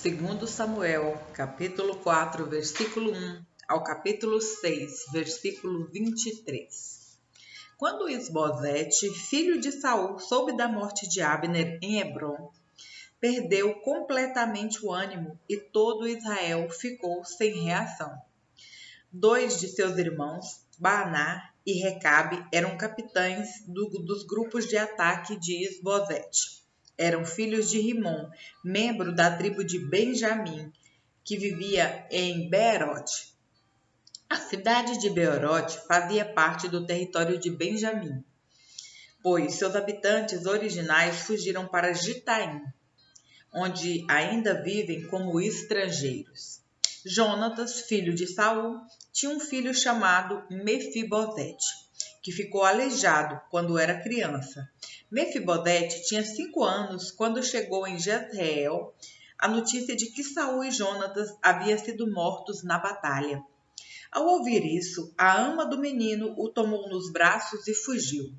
Segundo Samuel, capítulo 4, versículo 1 ao capítulo 6, versículo 23. Quando Isbosete, filho de Saul, soube da morte de Abner em Hebrom, perdeu completamente o ânimo e todo Israel ficou sem reação. Dois de seus irmãos, Baaná e Recabe, eram capitães dos grupos de ataque de Isbosete. Eram filhos de Rimom, membro da tribo de Benjamim, que vivia em Beerote. A cidade de Beerote fazia parte do território de Benjamim, pois seus habitantes originais fugiram para Gitaim, onde ainda vivem como estrangeiros. Jonatas, filho de Saul, tinha um filho chamado Mefibosete, que ficou aleijado quando era criança. Mefibosete tinha 5 anos quando chegou em Jezreel a notícia de que Saul e Jonatas haviam sido mortos na batalha. Ao ouvir isso, a ama do menino o tomou nos braços e fugiu.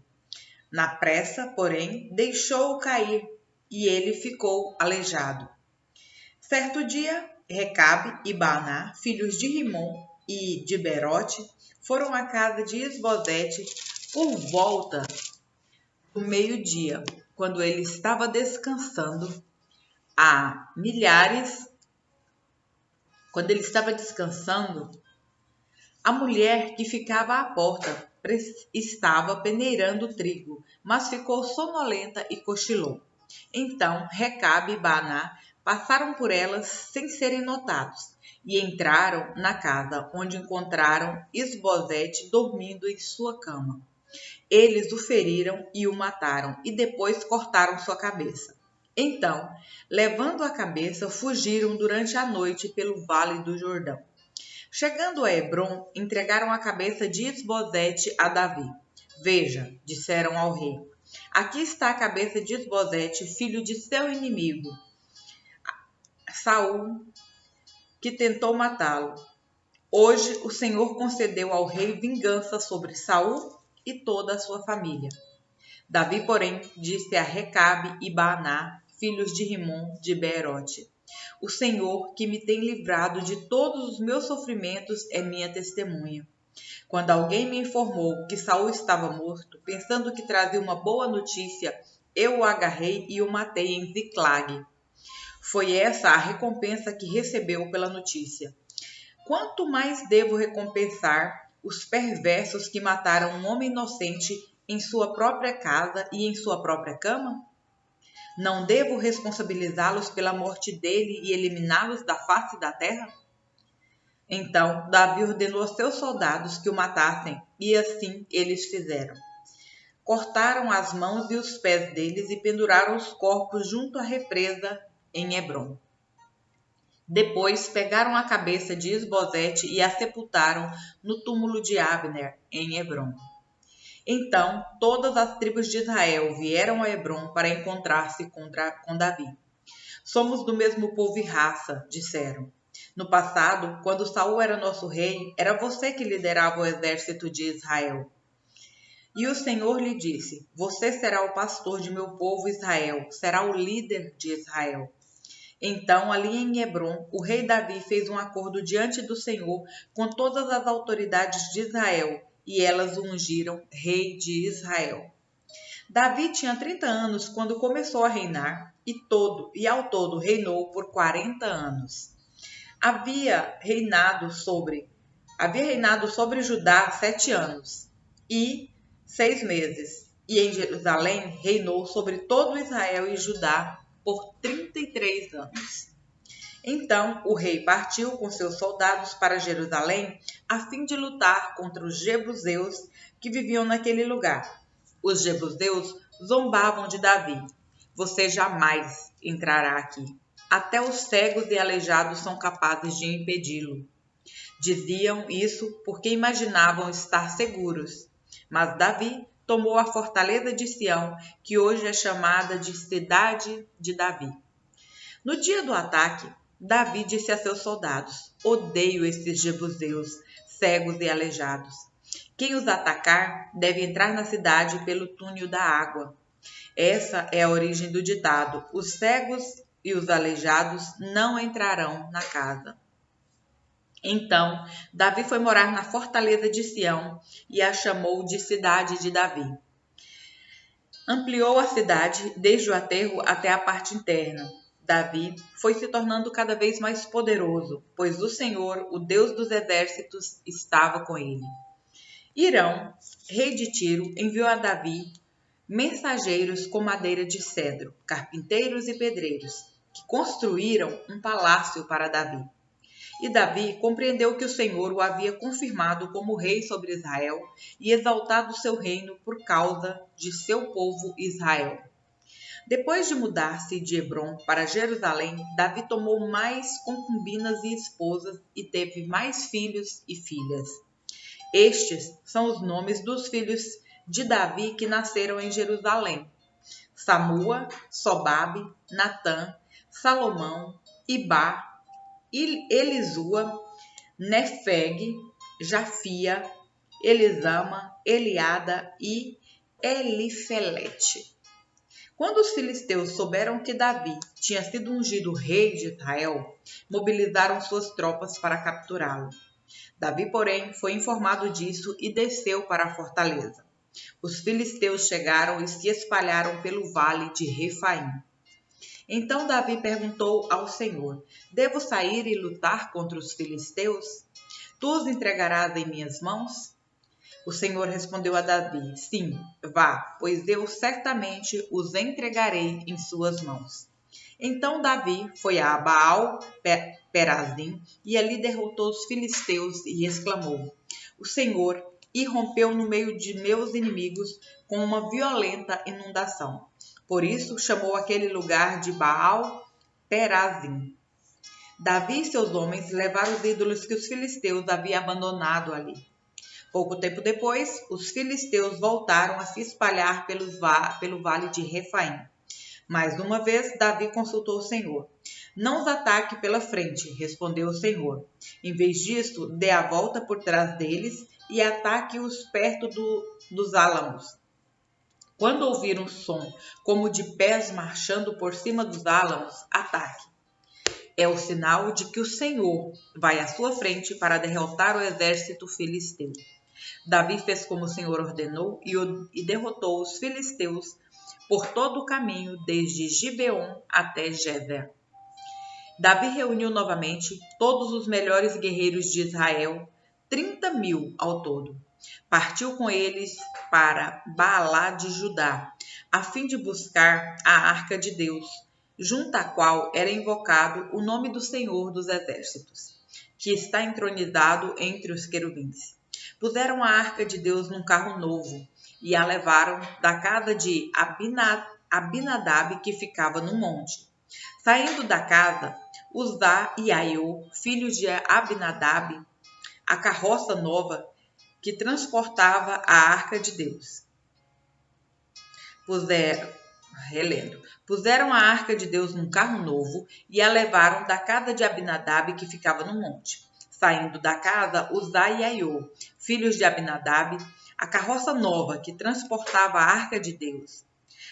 Na pressa, porém, deixou-o cair e ele ficou aleijado. Certo dia, Recabe e Baaná, filhos de Rimom e de Beerote, foram à casa de Isbosete por volta do meio-dia, quando ele estava descansando a milhares. Quando ele estava descansando, a mulher que ficava à porta estava peneirando trigo, mas ficou sonolenta e cochilou. Então Recabe e Baaná passaram por elas sem serem notados e entraram na casa, onde encontraram Isbosete dormindo em sua cama. Eles o feriram e o mataram, e depois cortaram sua cabeça. Então, levando a cabeça, fugiram durante a noite pelo vale do Jordão. Chegando a Hebrom, entregaram a cabeça de Isbosete a Davi. Veja, disseram ao rei, aqui está a cabeça de Isbosete, filho de seu inimigo, Saul, que tentou matá-lo. Hoje o Senhor concedeu ao rei vingança sobre Saul e toda a sua família. Davi, porém, disse a Recabe e Baaná, filhos de Rimom de Beerote, o Senhor, que me tem livrado de todos os meus sofrimentos, é minha testemunha. Quando alguém me informou que Saul estava morto, pensando que trazia uma boa notícia, eu o agarrei e o matei em Ziclag. Foi essa a recompensa que recebeu pela notícia. Quanto mais devo recompensar os perversos que mataram um homem inocente em sua própria casa e em sua própria cama? Não devo responsabilizá-los pela morte dele e eliminá-los da face da terra? Então Davi ordenou a seus soldados que o matassem, e assim eles fizeram. Cortaram as mãos e os pés deles e penduraram os corpos junto à represa em Hebrom. Depois pegaram a cabeça de Isbosete e a sepultaram no túmulo de Abner, em Hebrom. Então todas as tribos de Israel vieram a Hebrom para encontrar-se com Davi. Somos do mesmo povo e raça, disseram. No passado, quando Saul era nosso rei, era você que liderava o exército de Israel. E o Senhor lhe disse, você será o pastor de meu povo Israel, será o líder de Israel. Então, ali em Hebrom, o rei Davi fez um acordo diante do Senhor com todas as autoridades de Israel, e elas o ungiram rei de Israel. Davi tinha 30 anos quando começou a reinar, e ao todo reinou por 40 anos. Havia reinado sobre Judá 7 anos e 6 meses, e em Jerusalém reinou sobre todo Israel e Judá por 33 anos. Então o rei partiu com seus soldados para Jerusalém a fim de lutar contra os jebuseus que viviam naquele lugar. Os jebuseus zombavam de Davi. Você jamais entrará aqui. Até os cegos e aleijados são capazes de impedi-lo. Diziam isso porque imaginavam estar seguros. Mas Davi tomou a fortaleza de Sião, que hoje é chamada de Cidade de Davi. No dia do ataque, Davi disse a seus soldados, odeio esses jebuseus, cegos e aleijados. Quem os atacar deve entrar na cidade pelo túnel da água. Essa é a origem do ditado, os cegos e os aleijados não entrarão na casa. Então Davi foi morar na fortaleza de Sião e a chamou de cidade de Davi. Ampliou a cidade desde o aterro até a parte interna. Davi foi se tornando cada vez mais poderoso, pois o Senhor, o Deus dos exércitos, estava com ele. Hirão, rei de Tiro, enviou a Davi mensageiros com madeira de cedro, carpinteiros e pedreiros, que construíram um palácio para Davi. E Davi compreendeu que o Senhor o havia confirmado como rei sobre Israel e exaltado seu reino por causa de seu povo Israel. Depois de mudar-se de Hebrom para Jerusalém, Davi tomou mais concubinas e esposas e teve mais filhos e filhas. Estes são os nomes dos filhos de Davi que nasceram em Jerusalém: Samua, Sobabe, Natã, Salomão, Ibá, Elisua, Nefeg, Jafia, Elisama, Eliada e Elifelete. Quando os filisteus souberam que Davi tinha sido ungido rei de Israel, mobilizaram suas tropas para capturá-lo. Davi, porém, foi informado disso e desceu para a fortaleza. Os filisteus chegaram e se espalharam pelo vale de Refaim. Então Davi perguntou ao Senhor: devo sair e lutar contra os filisteus? Tu os entregarás em minhas mãos? O Senhor respondeu a Davi: sim, vá, pois eu certamente os entregarei em suas mãos. Então Davi foi a Baal-Perazim e ali derrotou os filisteus e exclamou: o Senhor irrompeu no meio de meus inimigos com uma violenta inundação. Por isso chamou aquele lugar de Baal-Perazim. Davi e seus homens levaram os ídolos que os filisteus haviam abandonado ali. Pouco tempo depois, os filisteus voltaram a se espalhar pelo vale de Refaim. Mais uma vez, Davi consultou o Senhor. Não os ataque pela frente, respondeu o Senhor. Em vez disso, dê a volta por trás deles e ataque-os perto dos álamos. Quando ouvir um som como de pés marchando por cima dos álamos, ataque. É o sinal de que o Senhor vai à sua frente para derrotar o exército filisteu. Davi fez como o Senhor ordenou e derrotou os filisteus por todo o caminho, desde Gibeon até Gezer. Davi reuniu novamente todos os melhores guerreiros de Israel, 30.000 ao todo. Partiu com eles para Baalá de Judá, a fim de buscar a arca de Deus, junto à qual era invocado o nome do Senhor dos Exércitos, que está entronizado entre os querubins. Puseram a arca de Deus num carro novo e a levaram da casa de Abinadab, que ficava no monte. Saindo da casa, Uzá e Aiô, filhos de Abinadab, a carroça nova que transportava a arca de Deus. Puseram a arca de Deus num carro novo e a levaram da casa de Abinadab, que ficava no monte. Saindo da casa, Uzá e Aiô, filhos de Abinadab, a carroça nova que transportava a arca de Deus.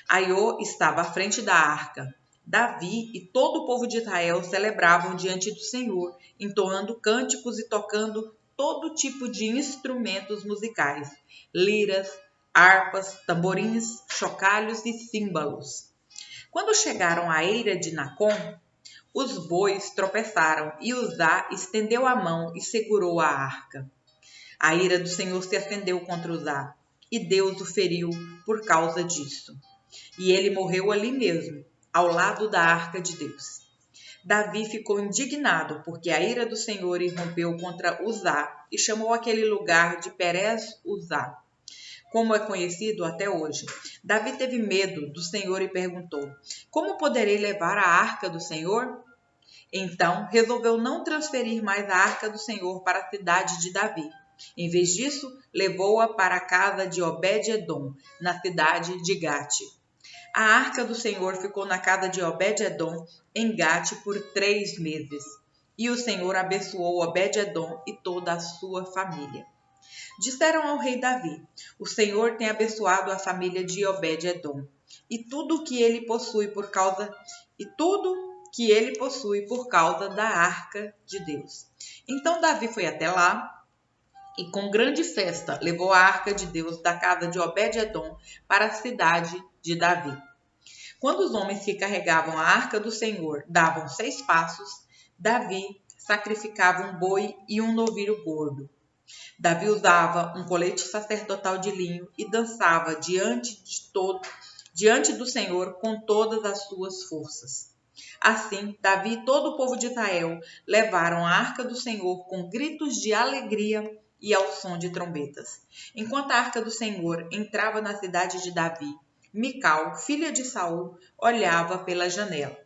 Aiô estava à frente da arca. Davi e todo o povo de Israel celebravam diante do Senhor, entoando cânticos e tocando todo tipo de instrumentos musicais, liras, harpas, tamborins, chocalhos e címbalos. Quando chegaram à eira de Nacon, os bois tropeçaram e Uzá estendeu a mão e segurou a arca. A ira do Senhor se acendeu contra Uzá, e Deus o feriu por causa disso. E ele morreu ali mesmo, ao lado da arca de Deus. Davi ficou indignado, porque a ira do Senhor irrompeu contra Uzá, e chamou aquele lugar de Perez Uzá, como é conhecido até hoje. Davi teve medo do Senhor e perguntou: como poderei levar a arca do Senhor? Então resolveu não transferir mais a arca do Senhor para a cidade de Davi. Em vez disso, levou-a para a casa de Obed-edom, na cidade de Gate. A arca do Senhor ficou na casa de Obed-edom, em Gate, por 3 meses. E o Senhor abençoou Obed-edom e toda a sua família. Disseram ao rei Davi: o Senhor tem abençoado a família de Obed-edom e tudo o que ele possui que ele possui por causa da arca de Deus. Então Davi foi até lá e com grande festa levou a arca de Deus da casa de Obed-edom para a cidade de Davi. Quando os homens que carregavam a arca do Senhor davam 6 passos, Davi sacrificava um boi e um novilho gordo. Davi usava um colete sacerdotal de linho e dançava diante do Senhor com todas as suas forças. Assim, Davi e todo o povo de Israel levaram a arca do Senhor com gritos de alegria e ao som de trombetas. Enquanto a arca do Senhor entrava na cidade de Davi, Mical, filha de Saul, olhava pela janela.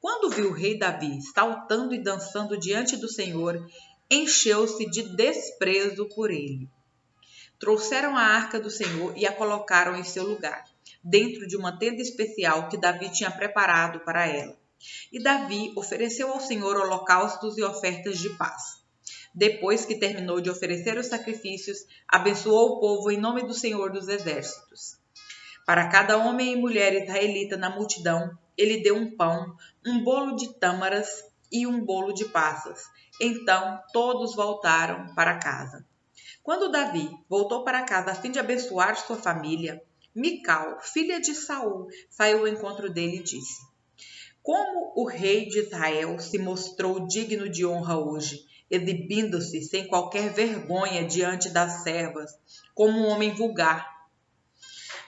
Quando viu o rei Davi saltando e dançando diante do Senhor, encheu-se de desprezo por ele. Trouxeram a arca do Senhor e a colocaram em seu lugar, dentro de uma tenda especial que Davi tinha preparado para ela. E Davi ofereceu ao Senhor holocaustos e ofertas de paz. Depois que terminou de oferecer os sacrifícios, abençoou o povo em nome do Senhor dos Exércitos. Para cada homem e mulher israelita na multidão, ele deu um pão, um bolo de tâmaras e um bolo de passas. Então todos voltaram para casa. Quando Davi voltou para casa a fim de abençoar sua família, Mical, filha de Saul, saiu ao encontro dele e disse: Como o rei de Israel se mostrou digno de honra hoje, exibindo-se sem qualquer vergonha diante das servas, como um homem vulgar.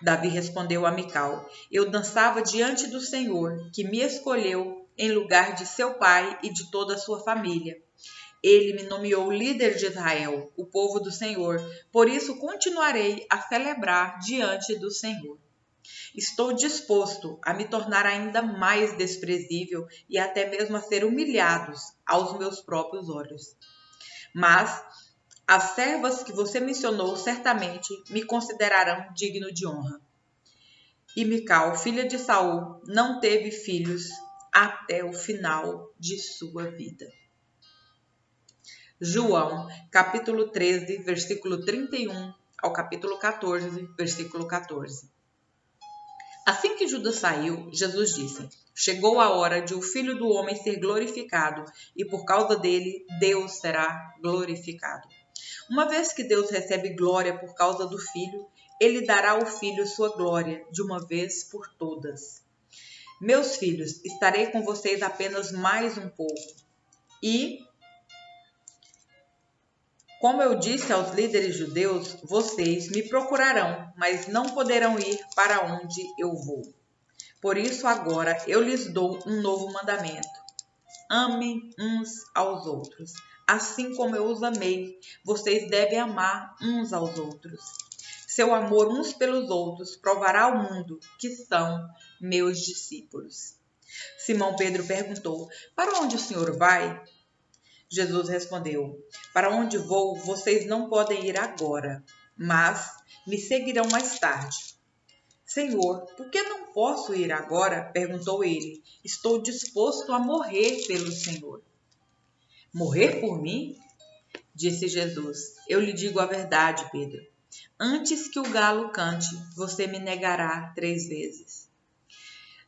Davi respondeu a Mical: Eu dançava diante do Senhor, que me escolheu em lugar de seu pai e de toda a sua família. Ele me nomeou líder de Israel, o povo do Senhor, por isso continuarei a celebrar diante do Senhor. Estou disposto a me tornar ainda mais desprezível e até mesmo a ser humilhados aos meus próprios olhos. Mas as servas que você mencionou certamente me considerarão digno de honra. E Mical, filha de Saul, não teve filhos até o final de sua vida. João, capítulo 13, versículo 31 ao capítulo 14, versículo 14. Assim que Judas saiu, Jesus disse: Chegou a hora de o Filho do Homem ser glorificado, e por causa dele, Deus será glorificado. Uma vez que Deus recebe glória por causa do Filho, ele dará ao Filho sua glória, de uma vez por todas. Meus filhos, estarei com vocês apenas mais um pouco. E, como eu disse aos líderes judeus, vocês me procurarão, mas não poderão ir para onde eu vou. Por isso agora eu lhes dou um novo mandamento. Amem uns aos outros. Assim como eu os amei, vocês devem amar uns aos outros. Seu amor uns pelos outros provará ao mundo que são meus discípulos. Simão Pedro perguntou: Para onde o Senhor vai? Jesus respondeu: Para onde vou, vocês não podem ir agora, mas me seguirão mais tarde. Senhor, por que não posso ir agora? Perguntou ele. Estou disposto a morrer pelo Senhor. Morrer por mim? Disse Jesus. Eu lhe digo a verdade, Pedro. Antes que o galo cante, você me negará 3 vezes.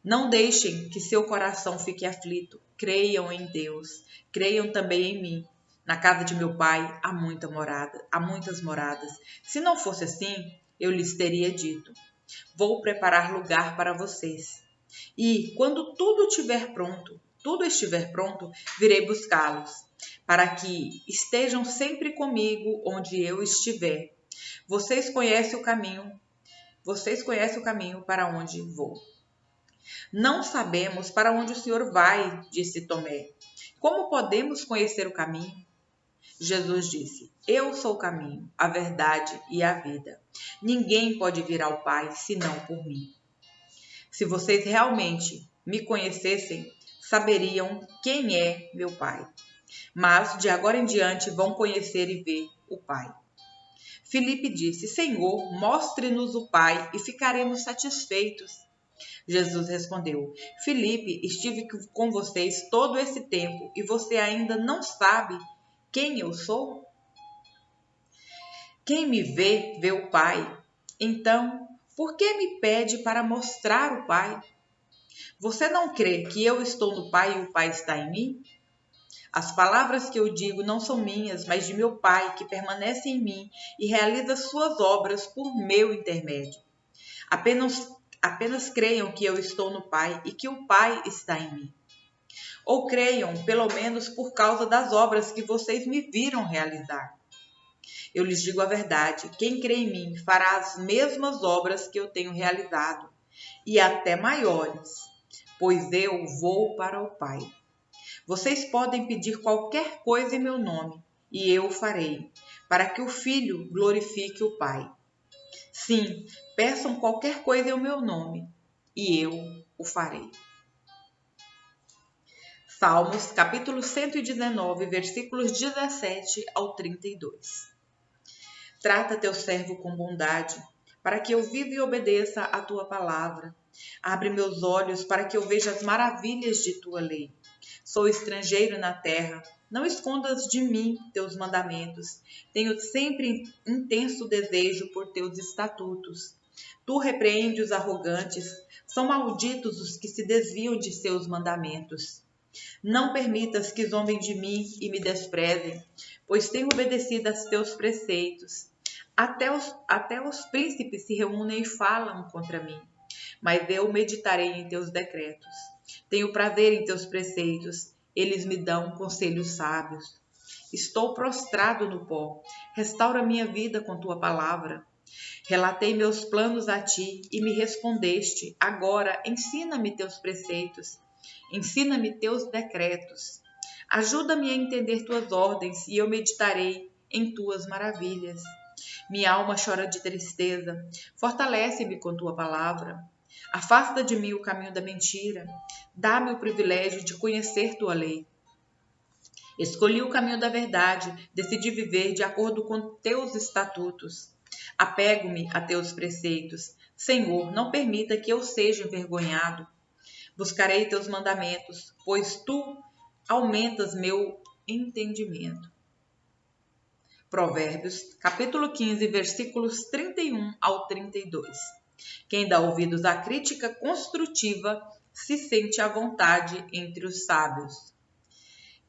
Não deixem que seu coração fique aflito. Creiam em Deus. Creiam também em mim. Na casa de meu pai há muitas moradas. Se não fosse assim, eu lhes teria dito: Vou preparar lugar para vocês. E, quando tudo estiver pronto, virei buscá-los, para que estejam sempre comigo onde eu estiver. Vocês conhecem o caminho para onde vou. Não sabemos para onde o Senhor vai, disse Tomé. Como podemos conhecer o caminho? Jesus disse: Eu sou o caminho, a verdade e a vida. Ninguém pode vir ao Pai senão por mim. Se vocês realmente me conhecessem, saberiam quem é meu Pai. Mas de agora em diante vão conhecer e ver o Pai. Filipe disse: Senhor, mostre-nos o Pai e ficaremos satisfeitos. Jesus respondeu: Filipe, estive com vocês todo esse tempo e você ainda não sabe quem eu sou? Quem me vê, vê o Pai. Então, por que me pede para mostrar o Pai? Você não crê que eu estou no Pai e o Pai está em mim? As palavras que eu digo não são minhas, mas de meu Pai, que permanece em mim e realiza suas obras por meu intermédio. Apenas creiam que eu estou no Pai e que o Pai está em mim. Ou creiam, pelo menos por causa das obras que vocês me viram realizar. Eu lhes digo a verdade: quem crê em mim fará as mesmas obras que eu tenho realizado, e até maiores, pois eu vou para o Pai. Vocês podem pedir qualquer coisa em meu nome, e eu o farei, para que o Filho glorifique o Pai. Sim, peçam qualquer coisa em meu nome, e eu o farei. Salmos, capítulo 119, versículos 17 ao 32. Trata teu servo com bondade, para que eu viva e obedeça a tua palavra. Abre meus olhos para que eu veja as maravilhas de tua lei. Sou estrangeiro na terra, não escondas de mim teus mandamentos. Tenho sempre intenso desejo por teus estatutos. Tu repreende os arrogantes, são malditos os que se desviam de seus mandamentos. Não permitas que zombem de mim e me desprezem, pois tenho obedecido a teus preceitos. Até os príncipes se reúnem e falam contra mim, mas eu meditarei em teus decretos. Tenho prazer em teus preceitos, eles me dão conselhos sábios. Estou prostrado no pó, restaura minha vida com tua palavra. Relatei meus planos a ti e me respondeste. Agora ensina-me teus preceitos, ensina-me teus decretos. Ajuda-me a entender tuas ordens e eu meditarei em tuas maravilhas. Minha alma chora de tristeza, fortalece-me com tua palavra. Afasta de mim o caminho da mentira, dá-me o privilégio de conhecer tua lei. Escolhi o caminho da verdade, decidi viver de acordo com teus estatutos. Apego-me a teus preceitos. Senhor, não permita que eu seja envergonhado. Buscarei teus mandamentos, pois tu aumentas meu entendimento. Provérbios, capítulo 15, versículos 31 ao 32. Quem dá ouvidos à crítica construtiva se sente à vontade entre os sábios.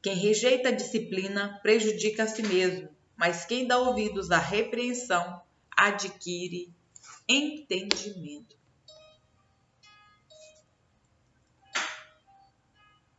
Quem rejeita a disciplina prejudica a si mesmo, mas quem dá ouvidos à repreensão adquire entendimento.